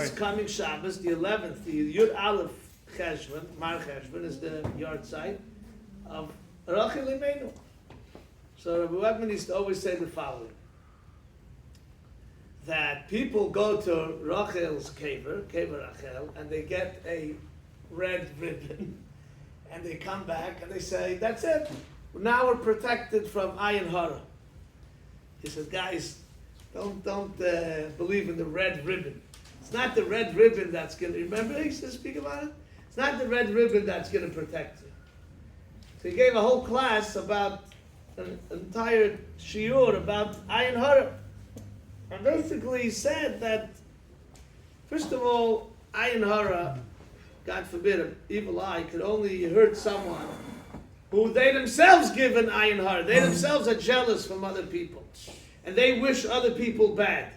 This coming Shabbos, the 11th, the Yud Aleph Cheshvan, Mar Cheshvan is the yard site of Rachel Imenu. So Rabbi Webman used to always say the following: that people go to Rachel's kever Rachel, and they get a red ribbon, and they come back and they say, "That's it. Now we're protected from ayin hara." He said, "Guys, don't believe in the red ribbon. It's not the red ribbon that's going to." Remember, he used to speak about it. It's not the red ribbon that's going to protect you. So he gave a whole class about an entire shiur about ayin hara. And basically he said that, first of all, ayin hara, God forbid, an evil eye could only hurt someone who they themselves give an ayin hara. They themselves are jealous from other people. And they wish other people bad.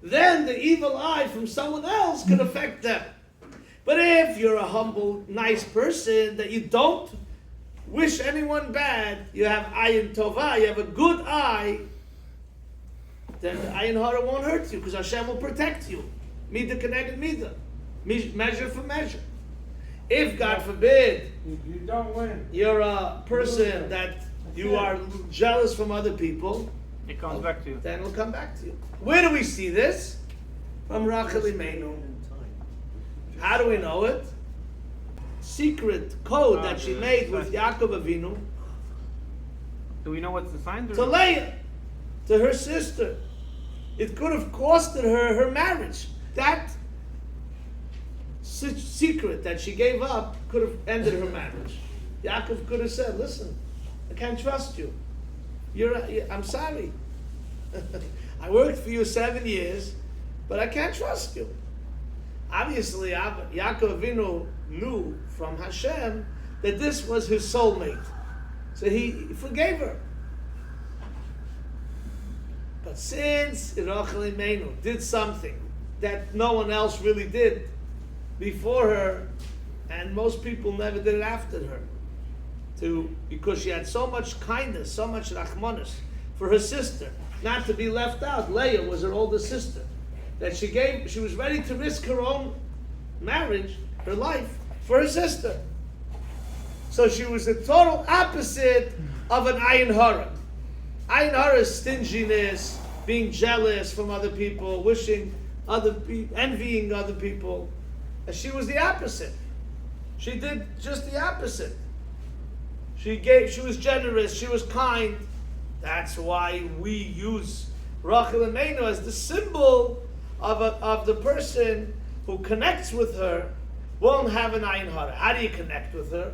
Then the evil eye from someone else could affect them. But if you're a humble, nice person, that you don't wish anyone bad, you have ayin tova, you have a good eye, then the ayin hara won't hurt you, because Hashem will protect you. Midah connected midah. Measure for measure. If, God forbid, you don't win, you're a person that you are jealous from other people, it comes back to you. Then it'll come back to you. Where do we see this? From Rachel Imenu. How do we know it? Secret code that she made with Yaakov Avinu Do we know what's the sign? to Leah, to her sister. It could have costed her marriage. That secret that she gave up could have ended her marriage. Yaakov could have said, "Listen, I can't trust you. I'm sorry. I worked for you 7 years, but I can't trust you." Obviously, Yaakov Avinu knew from Hashem that this was his soulmate. So he forgave her. But since Rachel Imenu did something that no one else really did before her, and most people never did it after her, because she had so much kindness, so much rachmanis for her sister, not to be left out. Leah was her older sister, that she was ready to risk her own marriage, her life, for her sister. So she was the total opposite of an ayin hara. Ayin hara is stinginess, being jealous from other people, wishing other people, envying other people. And she was the opposite. She did just the opposite. She was generous, she was kind. That's why we use Rachel Imenu as the symbol of the person who connects with her, won't have an ayin hara. How do you connect with her?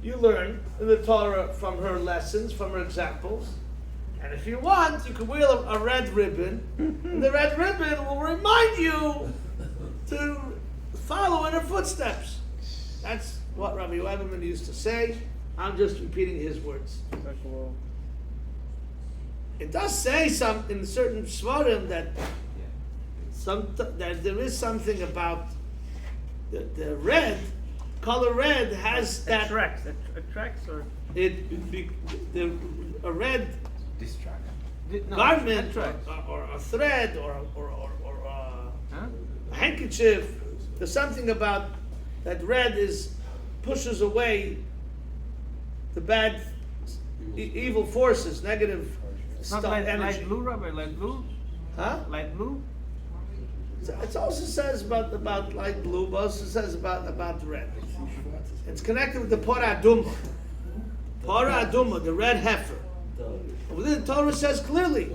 You learn in the Torah from her lessons, from her examples. And if you want, you can wear a red ribbon, and the red ribbon will remind you to follow in her footsteps. That's what Rabbi Weberman used to say. I'm just repeating his words. It does say in certain svarim that there is something about the red, color red has that attracts or a red garment or a thread or a handkerchief. There's something about that red pushes away the bad, evil forces, negative stuff, energy. Light blue, Rabbi? Light blue? Huh? Light blue? It also says about light blue, but also says about red. It's connected with the Porah Aduma. Porah Aduma, the red heifer. The Torah says clearly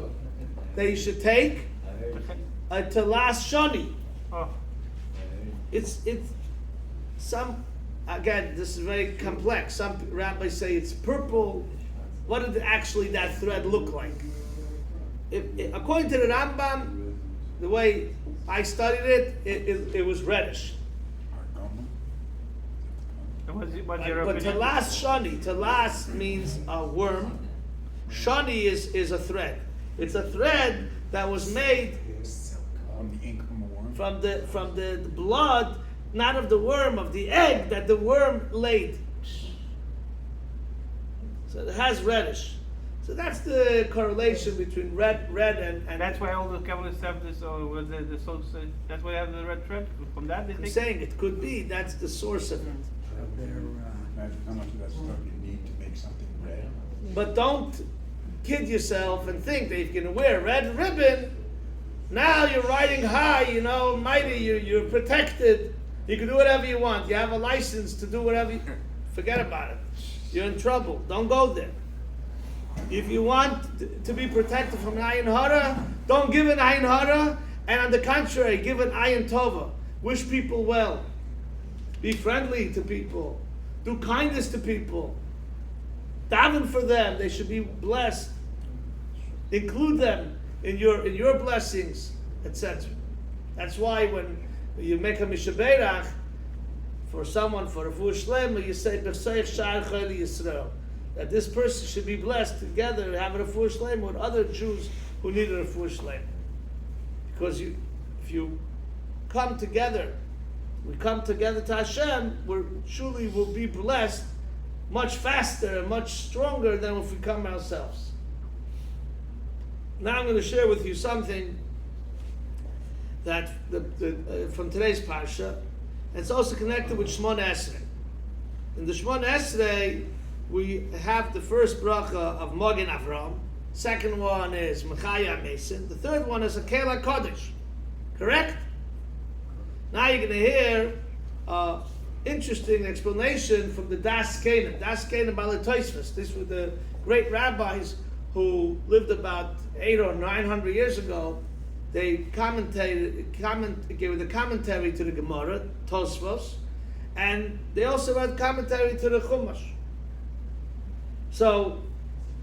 that you should take a telas shani. Oh. It's some, again, this is very complex. Some rabbis say it's purple. What did actually that thread look like? According to the Rambam, the way I studied it was reddish. But telas shani, telas means a worm. Shani is a thread. It's a thread that was made from the blood, not of the worm, of the egg that the worm laid. So it has reddish. So that's the correlation between red and That's why all the Kabbalists have this, or was the source, that's why they have the red thread. From that, they I'm think. saying it could be, that's the source of it. Imagine how much of that stuff you need to make something red. But don't kid yourself and think that if you're going to wear a red ribbon, now you're riding high, mighty, you're protected. You can do whatever you want. You have a license to do whatever you... Forget about it. You're in trouble. Don't go there. If you want to be protected from ayin hara, don't give an ayin hara, and on the contrary, give an ayin tova. Wish people well. Be friendly to people. Do kindness to people. Daven for them. They should be blessed. Include them in your blessings, etc. That's why when you make a mishaberach for someone for a refuah shlema, you say b'seich shar chayli Yisrael, that this person should be blessed together and have a refuah shlema with other Jews who need a refuah shlema. Because if you come together, we come together to Hashem, we truly will be blessed much faster and much stronger than if we come ourselves. Now I'm going to share with you something that from today's parsha, and it's also connected with Shmona Esrei. In the Shmona Esrei, we have the first bracha of Magen Avram. Second one is Mechaya Mason. The third one is a Kela Kodesh. Correct? Now you're going to hear interesting explanation from the Das Kanan. Das Kanan Balei Tosfos. These were the great rabbis who lived about 800 or 900 years ago. They gave the commentary to the Gemara, Tosfos, and they also had commentary to the Chumash. So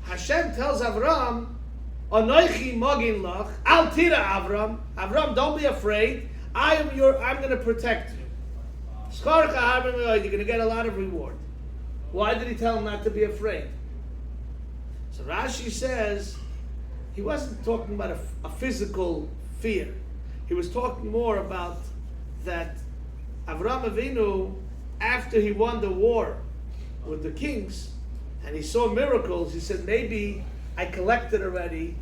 Hashem tells Avram, "Anoichi magin lach, al tira Avram. Avram, don't be afraid. I'm going to protect you. You're going to get a lot of reward." Why did he tell him not to be afraid? So Rashi says he wasn't talking about a physical fear. He was talking more about that Avraham Avinu, after he won the war with the kings and he saw miracles, he said, maybe I collected already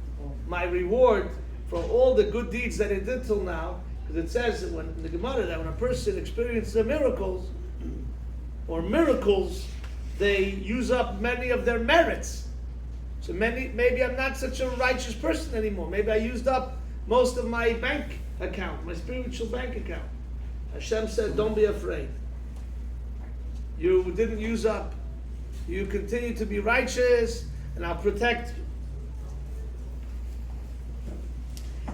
my reward for all the good deeds that I did till now. Because it says that when in the Gemara that when a person experiences the miracles, they use up many of their merits. So maybe I'm not such a righteous person anymore. Maybe I used up most of my bank account, my spiritual bank account. Hashem said, don't be afraid. You didn't use up. You continue to be righteous, and I'll protect you.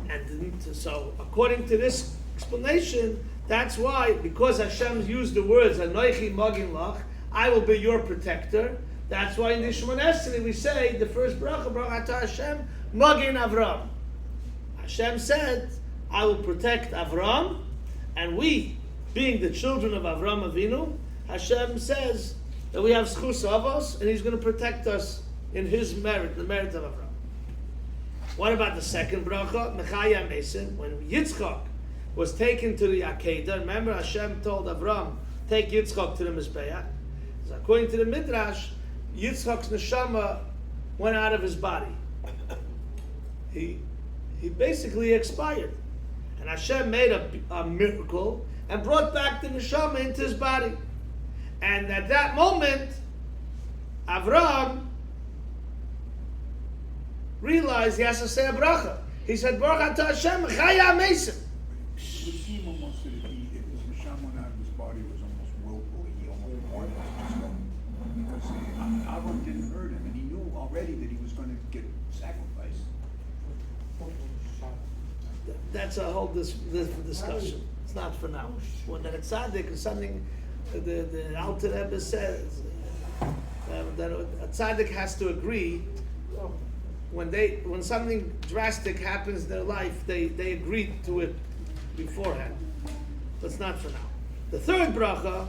And so, according to this explanation, that's why, because Hashem used the words, Anoichi Magin Lach, I will be your protector. That's why in the Shemon Esrei we say the first bracha, bracha to Hashem, Magin Avram. Hashem said, I will protect Avram, and we, being the children of Avram Avinu, Hashem says that we have schus avos, and He's going to protect us in His merit, the merit of Avram. What about the second bracha, Mechaya Mason, when Yitzchak was taken to the Akedah? Remember, Hashem told Avram, take Yitzchak to the Mizbeach. So according to the Midrash, Yitzchak's neshama went out of his body. He basically expired. And Hashem made a miracle and brought back the neshama into his body. And at that moment, Avram realized he has to say a bracha. He said, Baruch atah Hashem, Chaya Mesim. It would seem almost that if the neshama went out of his body, it was almost willfully. He almost wanted to go. Because Avram didn't hurt him, and he knew already that he was going to get sacrificed. That's a whole discussion. It's not for now. When the tzaddik is something, the Alter Rebbe says that a tzaddik has to agree. When something drastic happens in their life, they agree to it beforehand. That's not for now. The third bracha.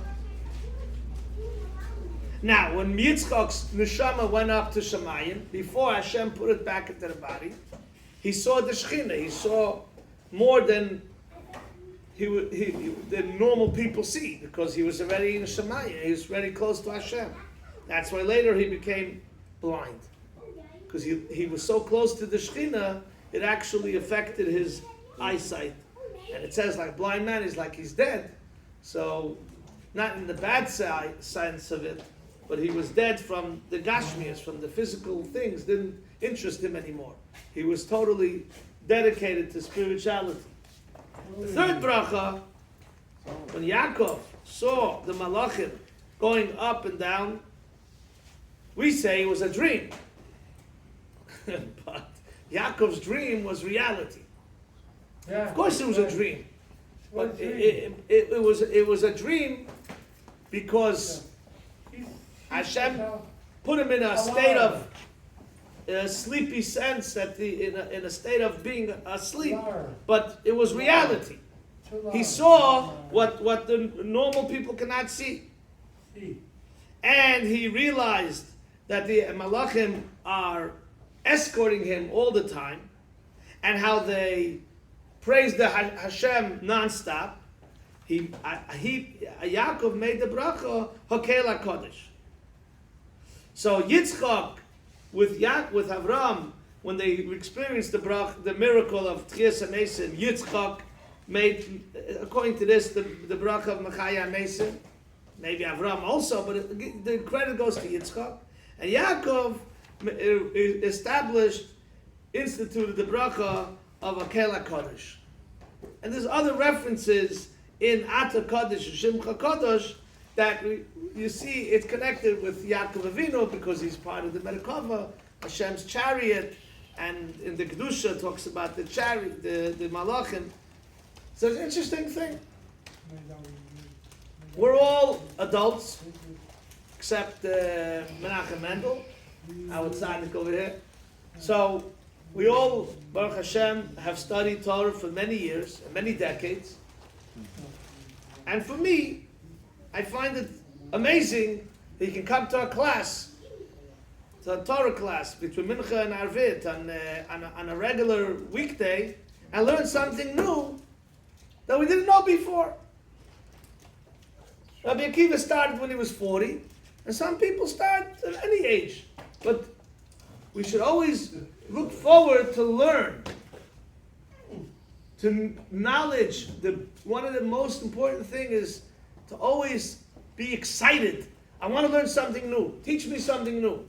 Now, when Yitzchak's neshama went up to Shemayim, before Hashem put it back into the body, he saw the Shekhinah. He saw more than than normal people see, because he was already in Shemayim. He was very close to Hashem. That's why later he became blind, because he was so close to the Shekhinah, it actually affected his eyesight. And it says like blind man is like he's dead. So, not in the bad sense of it, but he was dead from the Gashmias, from the physical things, didn't interest him anymore. He was totally dedicated to spirituality. The third bracha, when Yaakov saw the Malachim going up and down, we say it was a dream. But Yaakov's dream was reality. Yeah. Of course it was a dream. But What dream? it was a dream because He's- Hashem uh, put him in a state of a sleepy sense, that in a state of being asleep. But it was reality. He saw what the normal people cannot see. See. And he realized that the Malachim are escorting him all the time, and how they praise the Hashem non-stop. Yaakov made the bracha Hakel HaKodesh. So Yitzchak with Avram, when they experienced the miracle of Tchias HaMesim, Yitzchak made, according to this, the bracha of Machaya HaMesim. Maybe Avram also, but the credit goes to Yitzchak. And Yaakov instituted the bracha of Hakel HaKodesh. And there's other references in Ata Kodesh and Shimcha Kodesh that you see it's connected with Yaakov Avinu because he's part of the Merkava, Hashem's chariot, and in the Kedusha talks about the chariot, the Malachim. So it's an interesting thing. We're all adults, except Menachem Mendel, our tzaddik over here. So we all, Baruch Hashem, have studied Torah for many years, many decades. And for me, I find it amazing that you can come to a class, to a Torah class, between Mincha and Arvit on a regular weekday, and learn something new that we didn't know before. Rabbi Akiva started when he was 40, and some people start at any age. But we should always look forward to learn, to knowledge. One of the most important things is to always be excited. I want to learn something new. Teach me something new.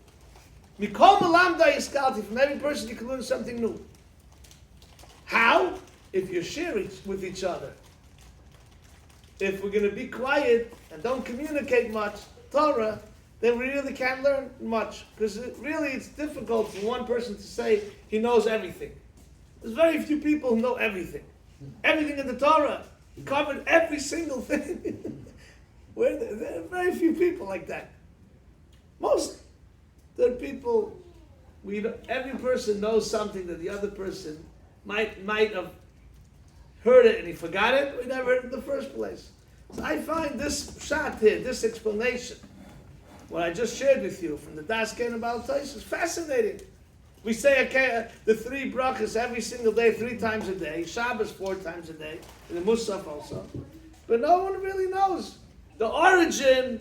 Mikol Malamda Yiskalti, from every person you can learn something new. How? If you share it with each other. If we're going to be quiet and don't communicate much Torah, then we really can't learn much. Because it's difficult for one person to say he knows everything. There's very few people who know everything. Everything in the Torah. He covered every single thing. There are very few people like that. Most the people, every person knows something that the other person might have heard it and he forgot it, or he never heard it in the first place. So I find this shot here, this explanation, what I just shared with you from the Das Ken and Baal Tais, is fascinating. We say the 3 brachas every single day, 3 times a day, Shabbos 4 times a day, and the Musaf also. But no one really knows the origin,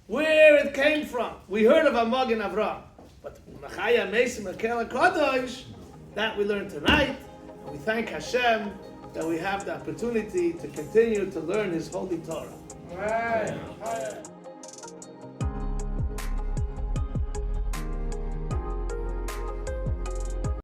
where it came from. We heard of Amog and Avram, but Machaya Mesim Hakel HaKodesh, that we learned tonight, and we thank Hashem that we have the opportunity to continue to learn His holy Torah. Right.